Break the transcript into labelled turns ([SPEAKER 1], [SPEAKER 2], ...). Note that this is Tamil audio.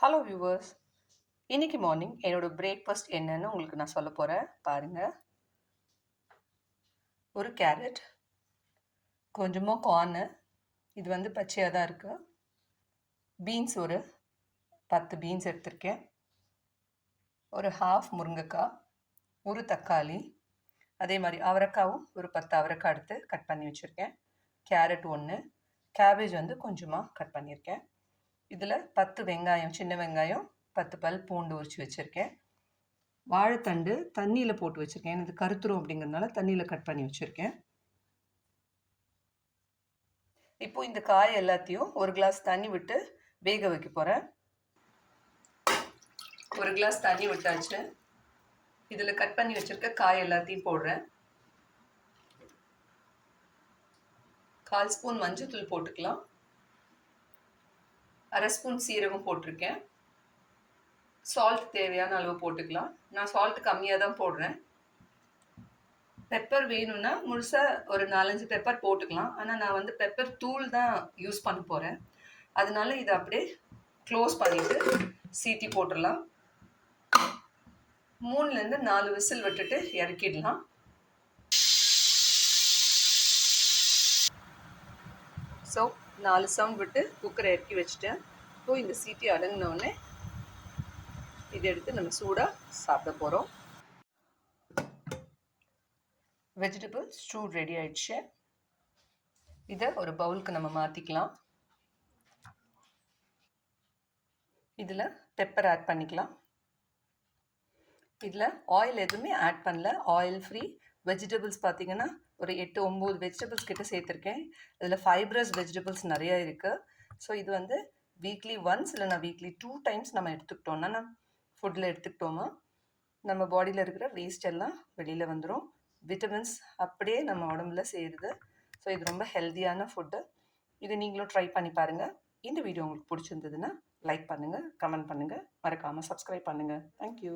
[SPEAKER 1] ஹலோ வியூவர்ஸ், இன்னைக்கு மார்னிங் என்னோட பிரேக்ஃபாஸ்ட் என்னன்னு உங்களுக்கு நான் சொல்ல போகிறேன். பாருங்கள், ஒரு கேரட், கொஞ்சமாக கார்னு, இது வந்து பச்சையாக தான் இருக்குது. பீன்ஸ் ஒரு 10 பீன்ஸ் எடுத்திருக்கேன். ஒரு ஹாஃப் முருங்கைக்காய், ஒரு தக்காளி, அதே மாதிரி அவரைக்காவும் ஒரு 10 அவரைக்காய் எடுத்து கட் பண்ணி வச்சுருக்கேன். கேரட் 1, கேபேஜ் வந்து கொஞ்சமாக கட் பண்ணியிருக்கேன். இதில் 10 வெங்காயம், சின்ன வெங்காயம், 10 பல் பூண்டு உரித்து வச்சுருக்கேன். வாழைத்தண்டு தண்ணியில் போட்டு வச்சுருக்கேன். இது கருத்துரும் அப்படிங்கிறதுனால தண்ணியில் கட் பண்ணி வச்சுருக்கேன். இப்போ இந்த காய் எல்லாத்தையும் ஒரு கிளாஸ் தண்ணி விட்டு வேக வைக்க போகிறேன். ஒரு கிளாஸ் தண்ணி விட்டாச்சு. இதில் கட் பண்ணி வச்சுருக்க காய் எல்லாத்தையும் போடுறேன். 1/4 ஸ்பூன் மஞ்சள்தூள் போட்டுக்கலாம். 1/2 ஸ்பூன் சீரகம் போட்டிருக்கேன். சால்ட் தேவையான அளவு போட்டுக்கலாம். நான் சால்ட் கம்மியாக தான் போடுறேன். பெப்பர் வேணும்னா முழுசாக ஒரு 4-5 பெப்பர் போட்டுக்கலாம். ஆனால் நான் வந்து பெப்பர் தூள் தான் யூஸ் பண்ண போகிறேன். அதனால இதை அப்படியே க்ளோஸ் பண்ணிவிட்டு சீட்டி போட்டுடலாம். 3லேருந்து 4 விசில் விட்டுட்டு இறக்கிடலாம். ஸோ 4 சவுண்ட் விட்டு குக்கரை இறக்கி வச்சுட்டேன். இப்போ இந்த சீட்டி அடங்கினோடனே இதை எடுத்து நம்ம சூடாக சாப்பிட போகிறோம். வெஜிடபிள் ஸ்டூ ரெடி ஆயிடுச்சு. இதை ஒரு பவுலுக்கு நம்ம மாற்றிக்கலாம். இதில் பெப்பர் ஆட் பண்ணிக்கலாம். இதில் ஆயில் எதுவுமே ஆட் பண்ணல, ஆயில் ஃப்ரீ. வெஜிடபிள்ஸ் பார்த்திங்கன்னா ஒரு 8-9 வெஜிடபிள்ஸ் கிட்ட சேர்த்துருக்கேன். இதில் ஃபைப்ரஸ் வெஜிடபிள்ஸ் நிறையா இருக்குது. ஸோ இது வந்து வீக்லி ஒன்ஸ் இல்லைனா வீக்லி 2 டைம்ஸ் நம்ம எடுத்துக்கிட்டோம்னா ஃபுட்டில் எடுத்துக்கிட்டோமா நம்ம பாடியில் இருக்கிற வேஸ்ட் எல்லாம் வெளியில் வந்துடும். விட்டமின்ஸ் அப்படியே நம்ம உடம்புல சேருது. ஸோ இது ரொம்ப ஹெல்த்தியான ஃபுட்டு. இது நீங்களும் ட்ரை பண்ணி பாருங்கள். இந்த வீடியோ உங்களுக்கு பிடிச்சிருந்ததுன்னா லைக் பண்ணுங்கள், கமெண்ட் பண்ணுங்கள், மறக்காமல் சப்ஸ்கிரைப் பண்ணுங்கள். தேங்க்யூ.